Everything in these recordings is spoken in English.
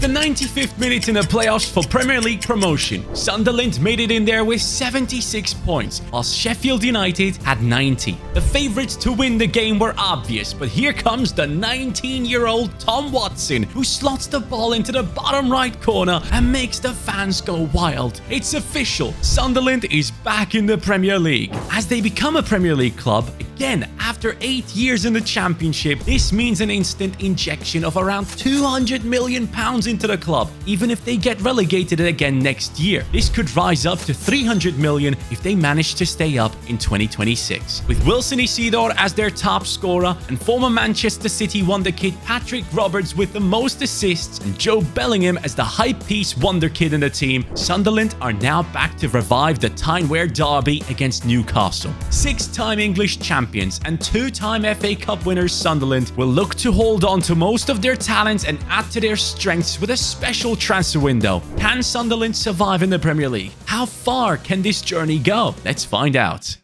the 95th minute in the playoffs for Premier League promotion. Sunderland made it in there with 76 points, while Sheffield United had 90. The favourites to win the game were obvious, but here comes the 19-year-old Tom Watson, who slots the ball into the bottom right corner and makes the fans go wild. It's official, Sunderland is back in the Premier League. As they become a Premier League club, again, after 8 years in the Championship, this means an instant injection of around £200 million into the club, even if they get relegated again next year. This could rise up to £300 million if they manage to stay up in 2026. With Wilson Isidore as their top scorer and former Manchester City wonder kid Patrick Roberts with the most assists and Joe Bellingham as the hype piece wonder kid in the team, Sunderland are now back to revive the Tyne-Wear derby against Newcastle. Six-time English champions and two-time FA Cup winners Sunderland will look to hold on to most of their talents and add to their strengths with a special transfer window. Can Sunderland survive in the Premier League? How far can this journey go? Let's find out.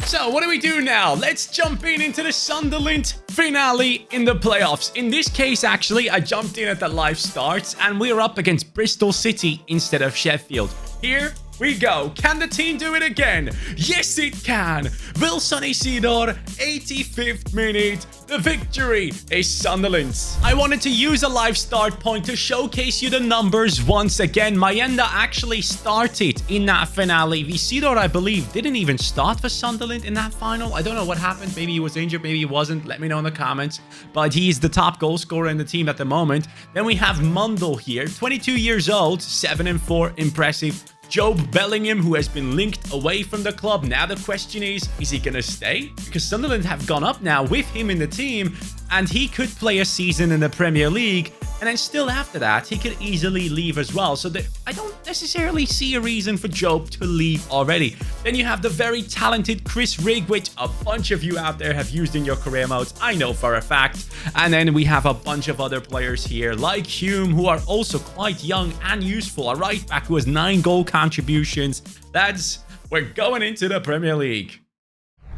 So, what do we do now? Let's jump into the Sunderland finale in the playoffs. In this case, actually, I jumped in at the live starts and we're up against Bristol City instead of Sheffield. Here we go. Can the team do it again? Yes, it can. Wilson Isidore, 85th minute. The victory is Sunderland's. I wanted to use a live start point to showcase you the numbers once again. Mayenda actually started in that finale. Isidore, I believe, didn't even start for Sunderland in that final. I don't know what happened. Maybe he was injured, maybe he wasn't. Let me know in the comments. But he's the top goal scorer in the team at the moment. Then we have Mundle here, 22 years old, 7-4, impressive. Job Bellingham, who has been linked away from the club. Now the question is he going to stay? Because Sunderland have gone up now with him in the team, and he could play a season in the Premier League, and then still after that, he could easily leave as well. So I don't necessarily see a reason for Job to leave already. Then you have the very talented Chris Rigg, which a bunch of you out there have used in your career modes, I know for a fact. And then we have a bunch of other players here, like Hume, who are also quite young and useful. A right back who has 9 goal contributions. Lads, we're going into the Premier League.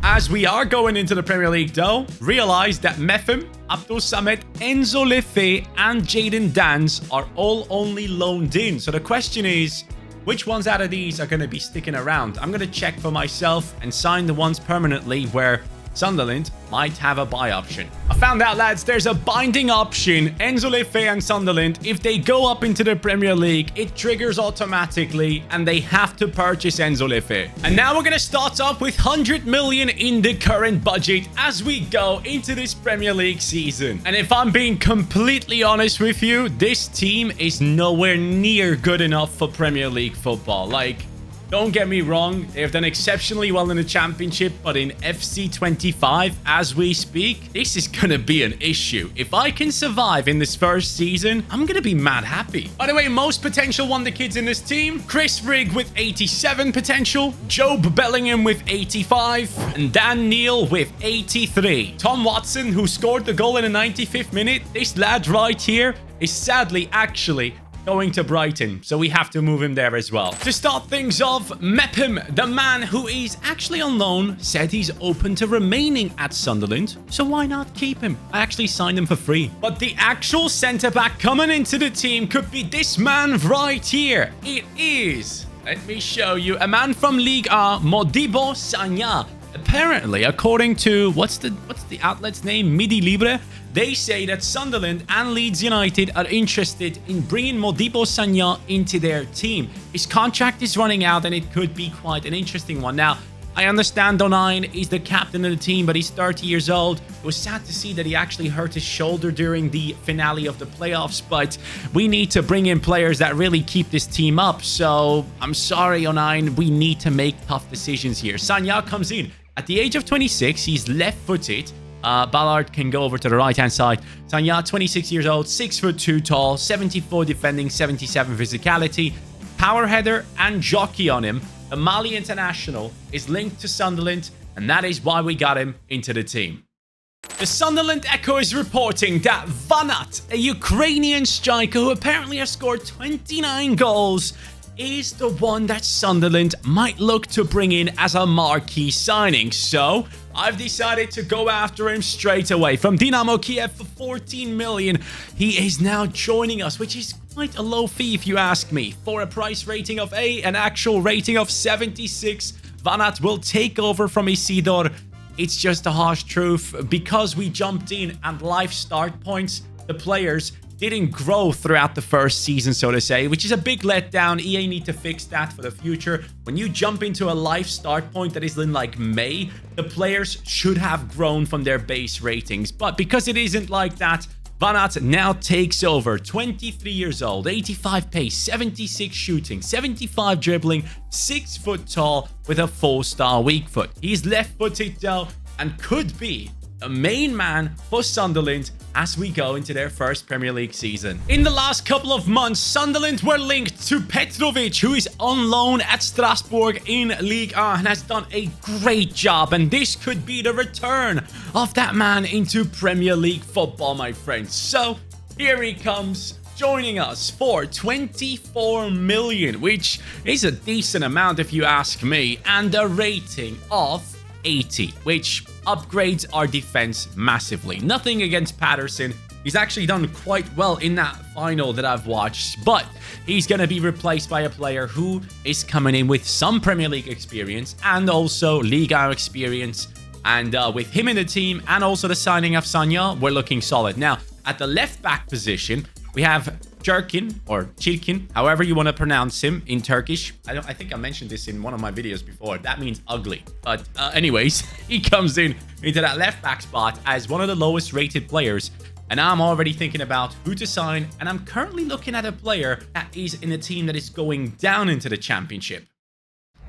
As we are going into the Premier League, though, realize that Mefim, Abdul Samet, Enzo Lefe, and Jaden Dans are all only loaned in. So the question is, which ones out of these are going to be sticking around? I'm going to check for myself and sign the ones permanently where Sunderland might have a buy option. I found out, lads, there's a binding option. Enzo Lefe and Sunderland, if they go up into the Premier League, it triggers automatically and they have to purchase Enzo Lefe. And now we're going to start off with 100 million in the current budget as we go into this Premier League season. And if I'm being completely honest with you, this team is nowhere near good enough for Premier League football. Like, don't get me wrong, they have done exceptionally well in the Championship, but in FC25, as we speak, this is going to be an issue. If I can survive in this first season, I'm going to be mad happy. By the way, most potential wonder kids in this team, Chris Rigg with 87 potential, Job Bellingham with 85, and Dan Neil with 83. Tom Watson, who scored the goal in the 95th minute, this lad right here is sadly actually going to Brighton, so we have to move him there as well. To start things off, Mepham, the man who is actually on loan, said he's open to remaining at Sunderland, so why not keep him? I actually signed him for free. But the actual centre-back coming into the team could be this man right here. It is, let me show you, a man from Ligue 1, Modibo Sagna. Apparently, according to, what's the outlet's name? Midi Libre, they say that Sunderland and Leeds United are interested in bringing Modibo Sagna into their team. His contract is running out and it could be quite an interesting one. Now, I understand O'Nien is the captain of the team, but he's 30 years old. It was sad to see that he actually hurt his shoulder during the finale of the playoffs, but we need to bring in players that really keep this team up. So, I'm sorry, O'Nien, we need to make tough decisions here. Sagna comes in. At the age of 26, he's left-footed. Ballard can go over to the right-hand side. Sagna, 26 years old, 6'2" tall, 74 defending, 77 physicality. Power header and jockey on him. The Mali international is linked to Sunderland, and that is why we got him into the team. The Sunderland Echo is reporting that Vanat, a Ukrainian striker who apparently has scored 29 goals, is the one that Sunderland might look to bring in as a marquee signing. So I've decided to go after him straight away. From Dynamo Kiev for 14 million, he is now joining us, which is quite a low fee if you ask me. For a price rating of A, an actual rating of 76, Vanat will take over from Isidor. It's just a harsh truth. Because we jumped in and life start points, the players didn't grow throughout the first season, so to say, which is a big letdown. EA need to fix that for the future. When you jump into a life start point that is in like May, the players should have grown from their base ratings. But because it isn't like that, Vanat now takes over. 23 years old, 85 pace, 76 shooting, 75 dribbling, 6 foot tall with a 4-star weak foot. He's left-footed though and could be a main man for Sunderland as we go into their first Premier League season. In the last couple of months, Sunderland were linked to Petrovic, who is on loan at Strasbourg in Ligue 1 and has done a great job. And this could be the return of that man into Premier League football, my friends. So here he comes, joining us for 24 million, which is a decent amount if you ask me, and a rating of 80, which upgrades our defense massively. Nothing against Patterson. He's actually done quite well in that final that I've watched, but he's going to be replaced by a player who is coming in with some Premier League experience and also Ligue 1 experience. And with him in the team and also the signing of Sanya, we're looking solid. Now, at the left back position, we have Çirkin or Çirkin, however you want to pronounce him in Turkish. I think I mentioned this in one of my videos before. That means ugly. But anyways, he comes in into that left back spot as one of the lowest rated players. And I'm already thinking about who to sign. And I'm currently looking at a player that is in a team that is going down into the championship.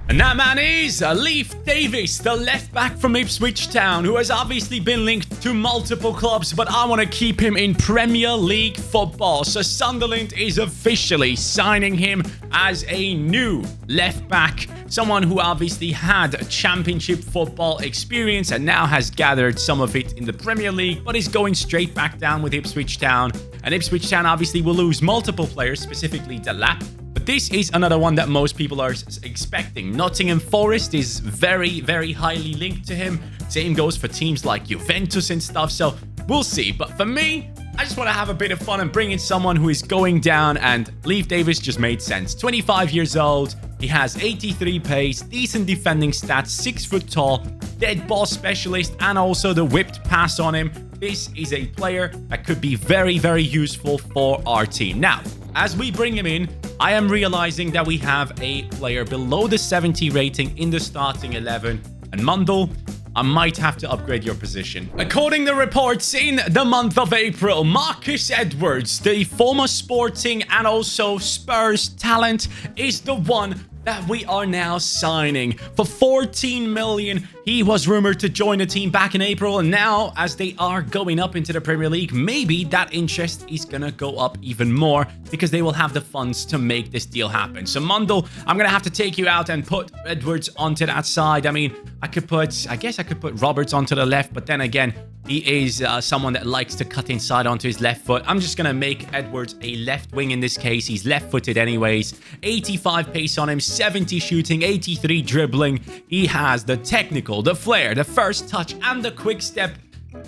And that man is Leif Davis, the left back from Ipswich Town, who has obviously been linked to multiple clubs, but I want to keep him in Premier League football. So Sunderland is officially signing him as a new left back, someone who obviously had championship football experience and now has gathered some of it in the Premier League, but is going straight back down with Ipswich Town. And Ipswich Town obviously will lose multiple players, specifically Delap. But this is another one that most people are expecting. Nottingham Forest is very, very highly linked to him. Same goes for teams like Juventus and stuff. So we'll see. But for me, I just want to have a bit of fun and bring in someone who is going down. And Leif Davis just made sense. 25 years old. He has 83 pace, decent defending stats, 6 foot tall, dead ball specialist, and also the whipped pass on him. This is a player that could be very, very useful for our team. Now, as we bring him in, I am realizing that we have a player below the 70 rating in the starting 11. And Mundell, I might have to upgrade your position. According to reports, in the month of April, Marcus Edwards, the former Sporting and also Spurs talent, is the one that we are now signing for 14 million. He was rumored to join the team back in April, and now as they are going up into the Premier League, maybe that interest is gonna go up even more because they will have the funds to make this deal happen. So Mundell, I'm gonna have to take you out and put Edwards onto that side. I mean, I guess I could put Roberts onto the left, but then again, he is someone that likes to cut inside onto his left foot. I'm just going to make Edwards a left wing in this case. He's left-footed anyways. 85 pace on him, 70 shooting, 83 dribbling. He has the technical, the flair, the first touch, and the quick step.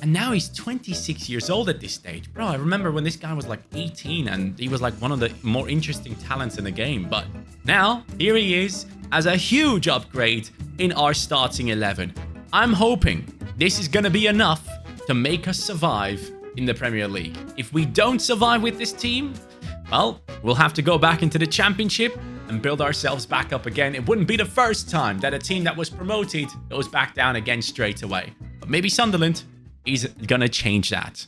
And now he's 26 years old at this stage. Bro, I remember when this guy was like 18 and he was like one of the more interesting talents in the game. But now, here he is as a huge upgrade in our starting 11. I'm hoping this is going to be enough to make us survive in the Premier League. If we don't survive with this team, well, we'll have to go back into the Championship and build ourselves back up again. It wouldn't be the first time that a team that was promoted goes back down again straight away. But maybe Sunderland is going to change that.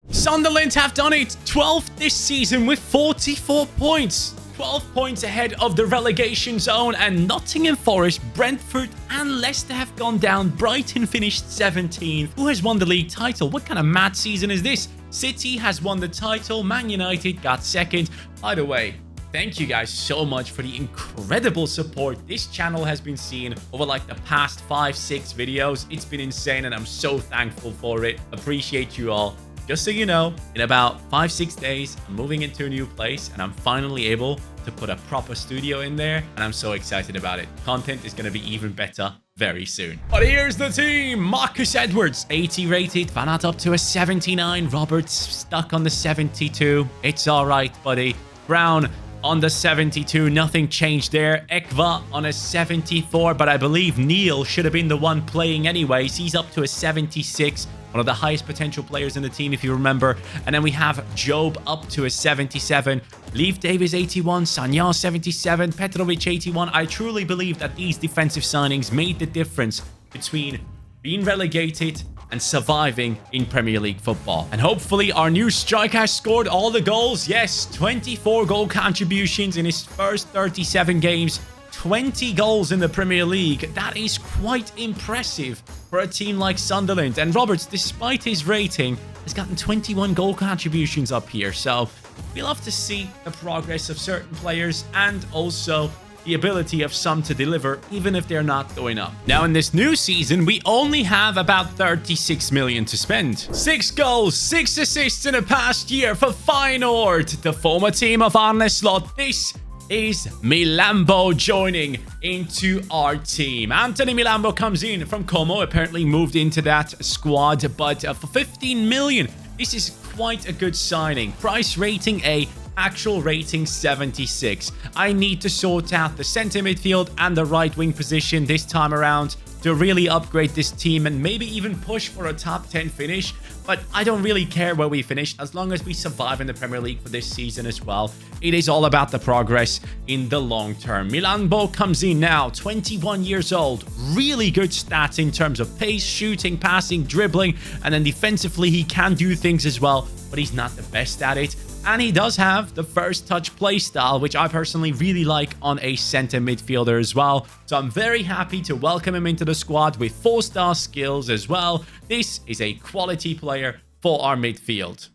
Sunderland have done it 12th this season with 44 points. 12 points ahead of the relegation zone, and Nottingham Forest, Brentford and Leicester have gone down. Brighton finished 17th. Who has won the league title? What kind of mad season is this? City has won the title. Man United got second. By the way, thank you guys so much for the incredible support this channel has been seeing over like the past 5-6 videos. It's been insane and I'm so thankful for it. Appreciate you all. just so you know, in about 5-6 days, I'm moving into a new place and I'm finally able to put a proper studio in there, and I'm so excited about it. Content is going to be even better very soon. But here's the team. Marcus Edwards, 80 rated. Van Aert up to a 79. Roberts stuck on the 72. It's all right, buddy. Brown on the 72. Nothing changed there. Ekva on a 74, but I believe Neil should have been the one playing anyways. He's up to a 76. One of the highest potential players in the team, if you remember. And then we have Job up to a 77. Leaf Davis 81. Sagnan 77. Petrovic 81. I truly believe that these defensive signings made the difference between being relegated and surviving in Premier League football. And hopefully our new striker has scored all the goals. Yes, 24 goal contributions in his first 37 games. 20 goals in the Premier League. That is quite impressive for a team like Sunderland. And Roberts, despite his rating, has gotten 21 goal contributions up here. So we love to see the progress of certain players and also the ability of some to deliver, even if they're not going up. Now, in this new season, we only have about 36 million to spend. 6 goals, 6 assists in the past year for Feyenoord, the former team of Arne Slot. This is Milambo joining into our team. Anthony Milambo comes in from Como, apparently moved into that squad, but for 15 million, this is quite a good signing. Price rating A, actual rating 76. I need to sort out the center midfield and the right wing position this time around to really upgrade this team and maybe even push for a top 10 finish. But I don't really care where we finish as long as we survive in the Premier League for this season as well. It is all about the progress in the long term. Milambo comes in now, 21 years old. Really good stats in terms of pace, shooting, passing, dribbling, and then defensively he can do things as well, but he's not the best at it. And he does have the first touch play style, which I personally really like on a center midfielder as well. So I'm very happy to welcome him into the squad with 4-star skills as well. This is a quality player for our midfield.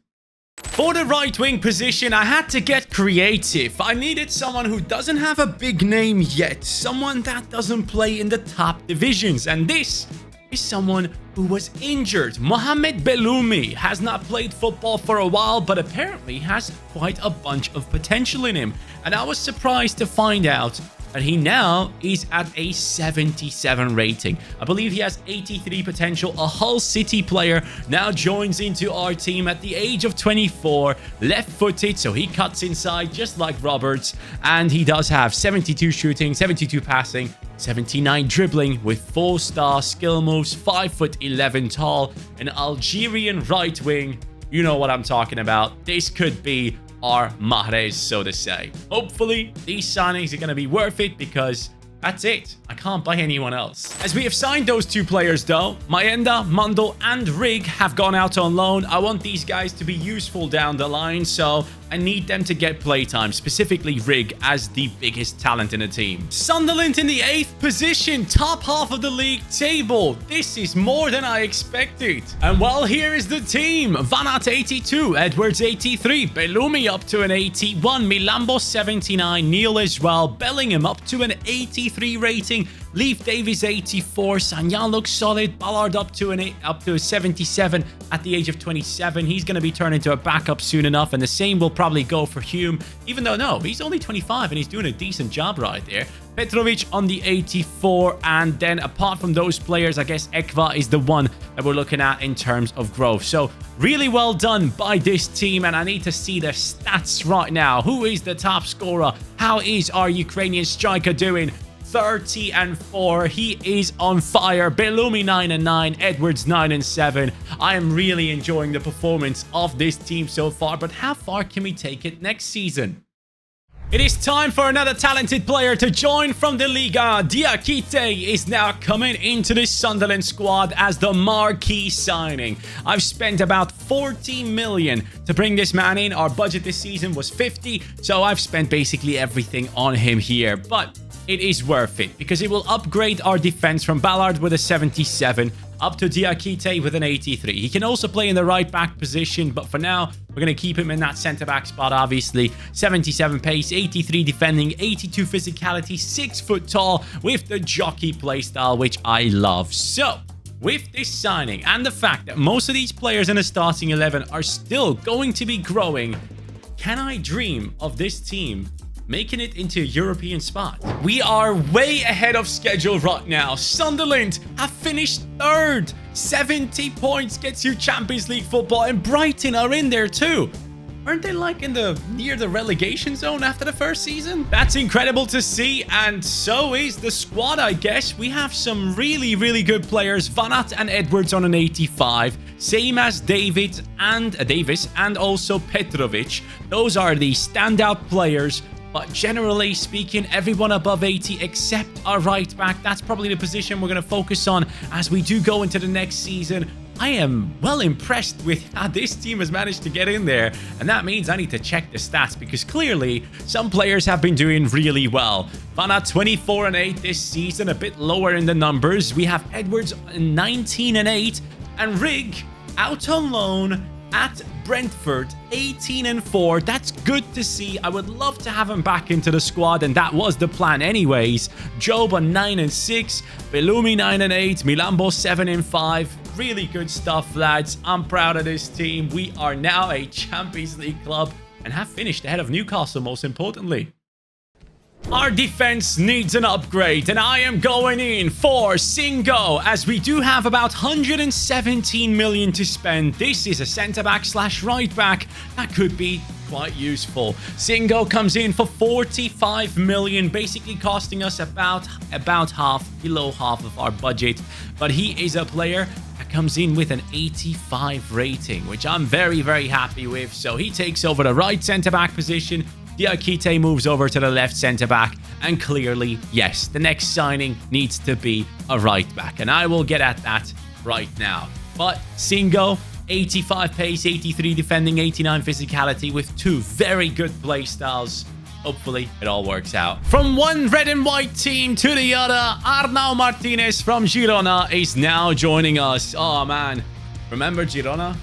For the right wing position, I had to get creative. I needed someone who doesn't have a big name yet. Someone that doesn't play in the top divisions. And this is someone who was injured. Mohamed Belloumi has not played football for a while, but apparently has quite a bunch of potential in him. And I was surprised to find out that he now is at a 77 rating. I believe he has 83 potential. A Hull City player now joins into our team at the age of 24. Left-footed, so he cuts inside just like Roberts. And he does have 72 shooting, 72 passing, 79 dribbling with 4-star skill moves, 5'11" tall, an Algerian right wing. You know what I'm talking about. This could be our Mahrez, so to say. Hopefully, these signings are going to be worth it because that's it. I can't buy anyone else. As we have signed those 2 players though, Maenda, Mundle, and Rig have gone out on loan. I want these guys to be useful down the line, so I need them to get playtime, specifically Rig as the biggest talent in the team. Sunderland in the 8th position, top half of the league table. This is more than I expected. And well, here is the team. Van Aert 82, Edwards 83, Belloumi up to an 81, Milambo 79, Neil as well, Bellingham up to an 83 rating, Leaf Davis 84, Sagnan looks solid, Ballard up to a 77 at the age of 27. He's going to be turned into a backup soon enough, and the same will probably go for Hume, even though no, he's only 25 and he's doing a decent job right there. Petrovic on the 84, and then apart from those players, I guess Ekva is the one that we're looking at in terms of growth. So really well done by this team, and I need to see their stats right now. Who is the top scorer? How is our Ukrainian striker doing? 30-4. He is on fire. Belloumi 9-9, Edwards 9-7. I am really enjoying the performance of this team so far, but how far can we take it next season? It is time for another talented player to join from the Liga. Diakite is now coming into the Sunderland squad as the marquee signing. I've spent about 40 million to bring this man in. Our budget this season was 50, so I've spent basically everything on him here. But it is worth it because it will upgrade our defense from Ballard with a 77 up to Diakite with an 83. He can also play in the right back position, but for now, we're going to keep him in that centre back spot, obviously. 77 pace, 83 defending, 82 physicality, 6 foot tall with the jockey playstyle, which I love. So, with this signing and the fact that most of these players in the starting 11 are still going to be growing, can I dream of this team making it into a European spot? We are way ahead of schedule right now. Sunderland have finished third. 70 points gets you Champions League football, and Brighton are in there too. Aren't they like near the relegation zone after the first season? That's incredible to see, and so is the squad, I guess. We have some really, really good players. Van Aert and Edwards on an 85, same as Davis and also Petrovic. Those are the standout players. But generally speaking, everyone above 80 except our right back. That's probably the position we're going to focus on as we do go into the next season. I am well impressed with how this team has managed to get in there. And that means I need to check the stats because clearly some players have been doing really well. Van Aert 24 and 8 this season, a bit lower in the numbers. We have Edwards 19 and 8 and Rig out on loan at Brentford 18 and 4. That's good to see. I would love to have him back into the squad, and that was the plan anyways. Job on 9 and 6, Bellumi 9 and 8, Milambo 7 and 5. Really good stuff, lads. I'm proud of this team. We are now a Champions League club and have finished ahead of Newcastle, most importantly. Our defense needs an upgrade, and I am going in for Singo, as we do have about 117 million to spend. This is a centre-back / right-back that could be quite useful. Singo comes in for 45 million, basically costing us about half, below half of our budget. But he is a player that comes in with an 85 rating, which I'm very, very happy with. So he takes over the right centre-back position. Diakite moves over to the left centre-back, and clearly, yes, the next signing needs to be a right-back, and I will get at that right now. But Singo, 85 pace, 83 defending, 89 physicality, with two very good play styles. Hopefully, it all works out. From one red and white team to the other, Arnau Martinez from Girona is now joining us. Oh, man. Remember Girona?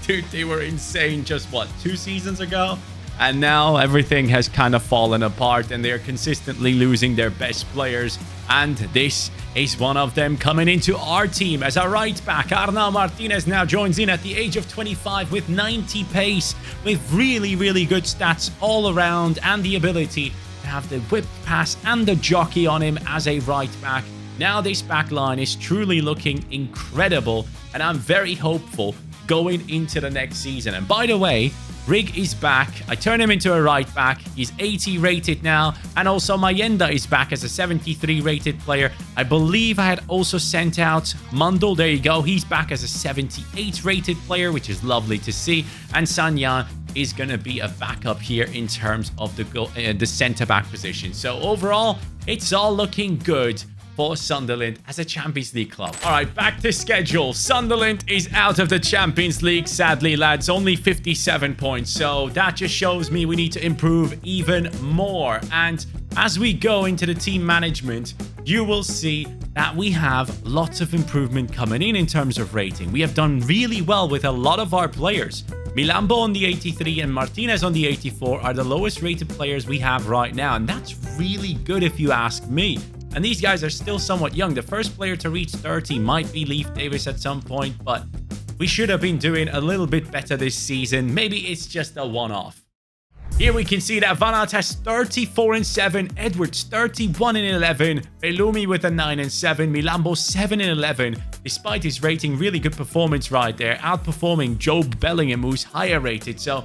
Dude, they were insane just, what, 2 seasons ago? And now everything has kind of fallen apart and they're consistently losing their best players. And this is one of them coming into our team as a right back. Arnau Martinez now joins in at the age of 25 with 90 pace, with really, really good stats all around and the ability to have the whip pass and the jockey on him as a right back. Now this back line is truly looking incredible and I'm very hopeful going into the next season. And by the way, Rig is back. I turn him into a right back. He's 80 rated now. And also Mayenda is back as a 73 rated player. I believe I had also sent out Mundul. There you go. He's back as a 78 rated player, which is lovely to see. And Sanyan is going to be a backup here in terms of the centre-back position. So overall, it's all looking good for Sunderland as a Champions League club. All right, back to schedule. Sunderland is out of the Champions League, sadly, lads. Only 57 points. So that just shows me we need to improve even more. And as we go into the team management, you will see that we have lots of improvement coming in terms of rating. We have done really well with a lot of our players. Milambo on the 83 and Martinez on the 84 are the lowest rated players we have right now. And that's really good if you ask me. And these guys are still somewhat young. The first player to reach 30 might be Leif Davis at some point, but we should have been doing a little bit better this season. Maybe it's just a one-off. Here we can see that Van Aert has 34 and 7, Edwards 31 and 11, Bellumi with a 9 and 7, Milambo 7 and 11. Despite his rating, really good performance right there, outperforming Job Bellingham, who's higher rated. So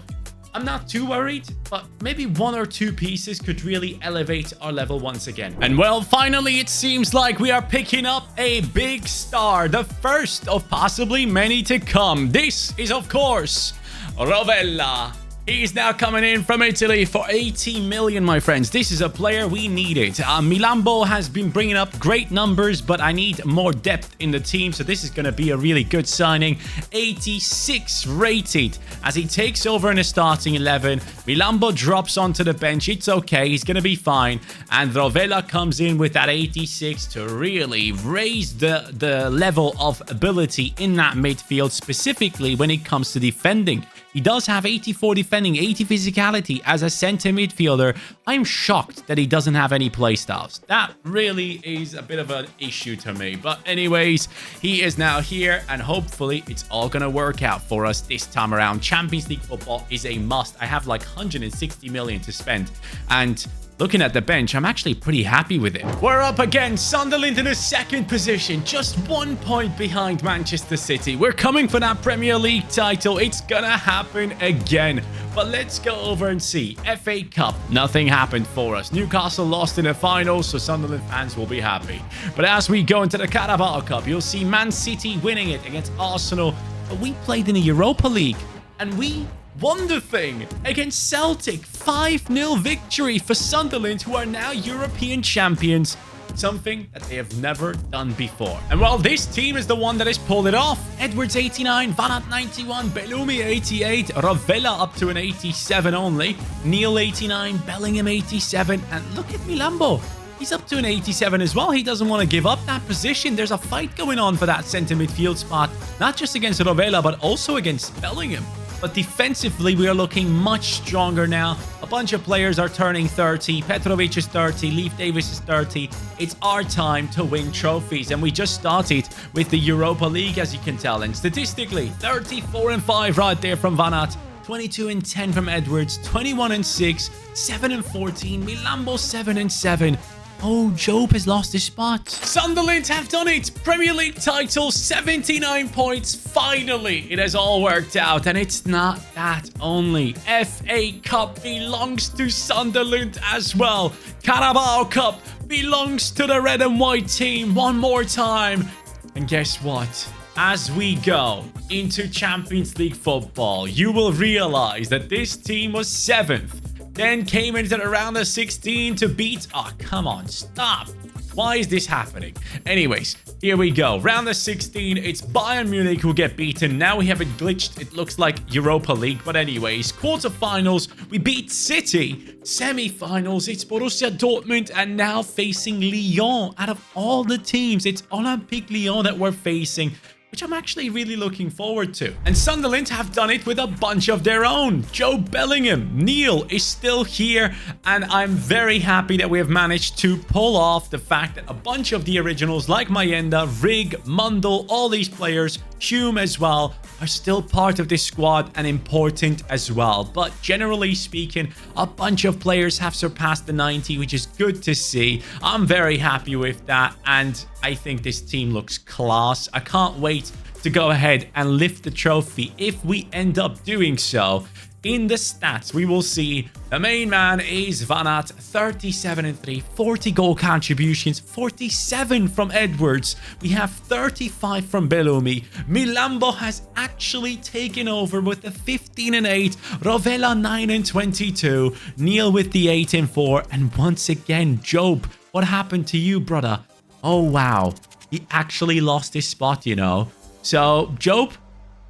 I'm not too worried, but maybe 1 or 2 pieces could really elevate our level once again. And well, finally, it seems like we are picking up a big star, the first of possibly many to come. This is, of course, Rovella. He's now coming in from Italy for 80 million, my friends. This is a player we needed. Milambo has been bringing up great numbers, but I need more depth in the team, so this is going to be a really good signing. 86 rated as he takes over in the starting 11. Milambo drops onto the bench. It's okay. He's going to be fine. And Rovella comes in with that 86 to really raise the level of ability in that midfield, specifically when it comes to defending. He does have 84 defending, 80 physicality as a center midfielder. I'm shocked that he doesn't have any playstyles. That really is a bit of an issue to me. But anyways, he is now here, and hopefully it's all going to work out for us this time around. Champions League football is a must. I have like 160 million to spend, and looking at the bench, I'm actually pretty happy with it. We're up again. Sunderland in a second position, just 1 point behind Manchester City. We're coming for that Premier League title. It's gonna happen again. But let's go over and see. FA Cup, nothing happened for us. Newcastle lost in the finals, so Sunderland fans will be happy. But as we go into the Carabao Cup, you'll see Man City winning it against Arsenal. But we played in the Europa League, and we won the thing against Celtic. 5-0 victory for Sunderland, who are now European champions. Something that they have never done before. And well, this team is the one that has pulled it off. Edwards 89, Van Aert 91, Bellumi 88, Rovella up to an 87 only, Neil 89, Bellingham 87, and look at Milambo. He's up to an 87 as well. He doesn't want to give up that position. There's a fight going on for that centre midfield spot, not just against Rovella, but also against Bellingham. But defensively, we are looking much stronger now. A bunch of players are turning 30. Petrovic is 30. Leif Davis is 30. It's our time to win trophies. And we just started with the Europa League, as you can tell. And statistically, 34-5 right there from Van Aert. 22-10 from Edwards. 21-6. 7-14. Milambo 7-7. Oh, Job has lost his spot. Sunderland have done it. Premier League title, 79 points. Finally, it has all worked out. And it's not that only. FA Cup belongs to Sunderland as well. Carabao Cup belongs to the red and white team one more time. And guess what? As we go into Champions League football, you will realize that this team was 7th. Then came into the round of 16 to beat... Oh, come on, stop. Why is this happening? Anyways, here we go. Round of 16, it's Bayern Munich who get beaten. Now we have it glitched. It looks like Europa League. But anyways, quarterfinals, we beat City. Semi-finals, it's Borussia Dortmund. And now facing Lyon. Out of all the teams, it's Olympique Lyon that we're facing, which I'm actually really looking forward to. And Sunderland have done it with a bunch of their own. Joe Bellingham, Neil is still here, and I'm very happy that we have managed to pull off the fact that a bunch of the originals like Mayenda, Rig, Mundell, all these players, Hume as well, are still part of this squad and important as well. But generally speaking, a bunch of players have surpassed the 90, which is good to see. I'm very happy with that, and I think this team looks class. I can't wait to go ahead and lift the trophy if we end up doing so. In the stats, we will see the main man is Van Aert, 37-3, 40 goal contributions, 47 from Edwards. We have 35 from Bellumi. Milambo has actually taken over with the 15-8, Rovella 9-22, Neil with the 8-4, and once again, Job, what happened to you, brother? Oh, wow. He actually lost his spot, you know. So, Job,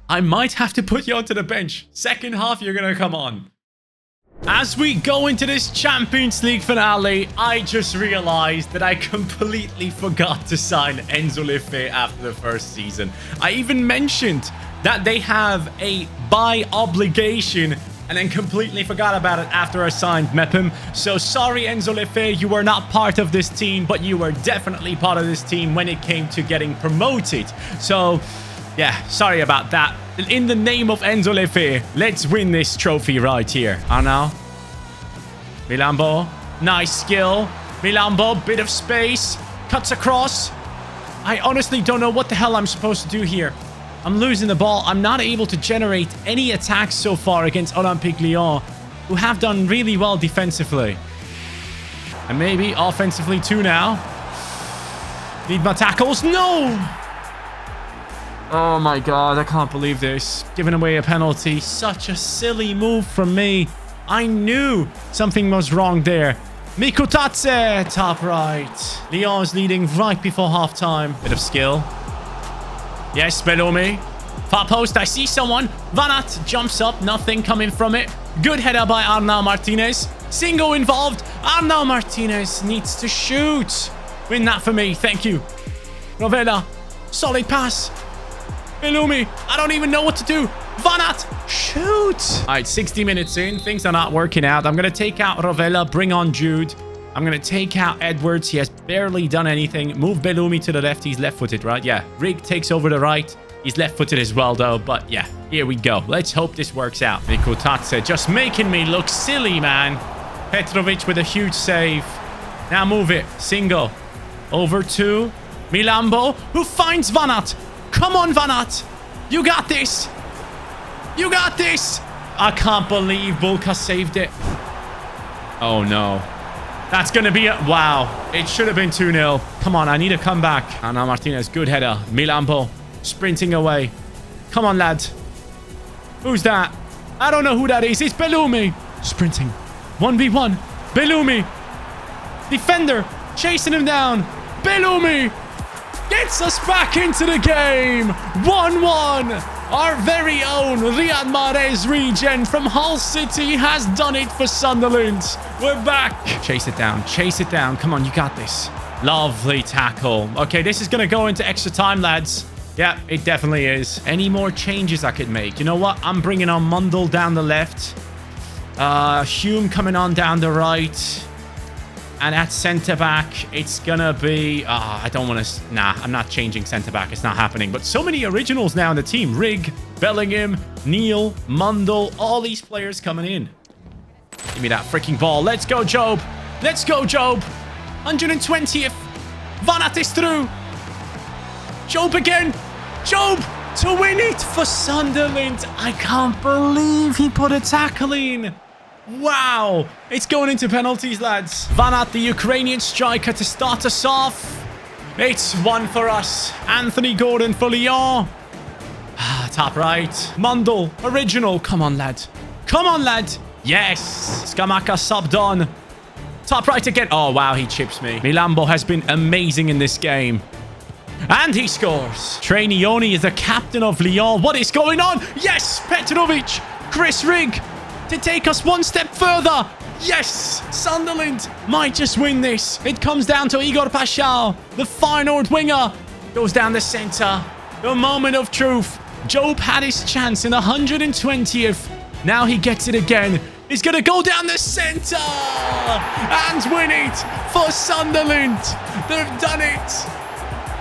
I might have to put you onto the bench. Second half, you're going to come on. As we go into this Champions League finale, I just realized that I completely forgot to sign Enzo Lefebvre after the first season. I even mentioned that they have a buy obligation and then completely forgot about it after I signed Mepham. So sorry, Enzo Lefebvre, you were not part of this team, but you were definitely part of this team when it came to getting promoted. So yeah, sorry about that. In the name of Enzo Lefebvre, let's win this trophy right here. Arnau. Milambo. Nice skill. Milambo, bit of space. Cuts across. I honestly don't know what the hell I'm supposed to do here. I'm losing the ball. I'm not able to generate any attacks so far against Olympique Lyon, who have done really well defensively. And maybe offensively too now. Need my tackles. No! Oh my god, I can't believe this. Giving away a penalty. Such a silly move from me. I knew something was wrong there. Mikutadze, top right. Lyon's leading right before halftime. Bit of skill. Yes, Bellumi. Far post, I see someone. Van Aert jumps up, nothing coming from it. Good header by Arnau Martinez. Singo involved. Arnau Martinez needs to shoot. Win that for me, thank you. Rovella, solid pass. Bellumi, I don't even know what to do. Van Aert, shoot. All right, 60 minutes in. Things are not working out. I'm going to take out Rovella, bring on Jude. I'm going to take out Edwards. He has barely done anything. Move Bellumi to the left. He's left-footed, right? Yeah. Rig takes over the right. He's left-footed as well, though. But yeah, here we go. Let's hope this works out. Niko Tatse just making me look silly, man. Petrovic with a huge save. Now move it. Single. Over to Milambo, who finds Van Aert. Come on, Van Aert. You got this. You got this. I can't believe Bulka saved it. Oh, no. That's going to be a... Wow. It should have been 2-0. Come on, I need a comeback. Ana Martinez, good header. Milambo sprinting away. Come on, lad. Who's that? I don't know who that is. It's Bellumi. Sprinting. 1v1. Bellumi. Defender. Chasing him down. Bellumi. Gets us back into the game. 1-1. Our very own Riyad Mahrez regen from Hull City has done it for Sunderland. We're back. Chase it down. Chase it down. Come on, you got this. Lovely tackle. Okay, this is going to go into extra time, lads. Yeah, it definitely is. Any more changes I could make? You know what? I'm bringing on Mundell down the left. Hume coming on down the right. And at centre-back, it's going to be... I don't want to... Nah, I'm not changing centre-back. It's not happening. But so many originals now in the team. Rig, Bellingham, Neil, Mundell. All these players coming in. Give me that freaking ball. Let's go, Job. Let's go, Job. 120th. Van Aert is through. Job again. Job to win it for Sunderland. I can't believe he put a tackle in. Wow. It's going into penalties, lads. Van Aert, the Ukrainian striker, to start us off. It's one for us. Anthony Gordon for Lyon. Top right. Mundell, original. Come on, lad. Come on, lad. Yes. Skamaka subbed on. Top right again. Oh, wow. He chips me. Milambo has been amazing in this game. And he scores. Trainioni is the captain of Lyon. What is going on? Yes. Petrovic. Chris Rig. To take us one step further. Yes, Sunderland might just win this. It comes down to Igor Paschal, the Feyenoord winger. Goes down the centre. The moment of truth. Job had his chance in the 120th. Now he gets it again. He's going to go down the centre and win it for Sunderland. They've done it.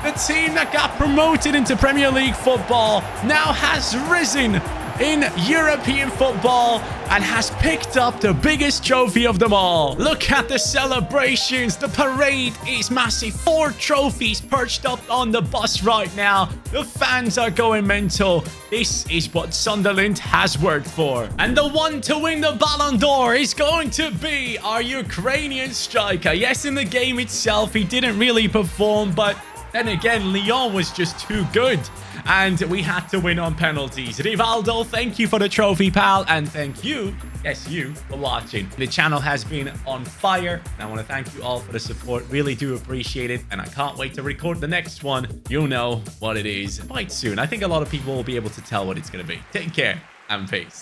The team that got promoted into Premier League football now has risen in European football and has picked up the biggest trophy of them all. Look at the celebrations. The parade is massive. 4 trophies perched up on the bus right now. The fans are going mental. This is what Sunderland has worked for. And the one to win the Ballon d'Or is going to be our Ukrainian striker. Yes, in the game itself, he didn't really perform, but then again, Lyon was just too good. And we had to win on penalties. Rivaldo, thank you for the trophy, pal. And thank you, yes, you, for watching. The channel has been on fire. And I want to thank you all for the support. Really do appreciate it. And I can't wait to record the next one. You know what it is quite soon. I think a lot of people will be able to tell what it's going to be. Take care and peace.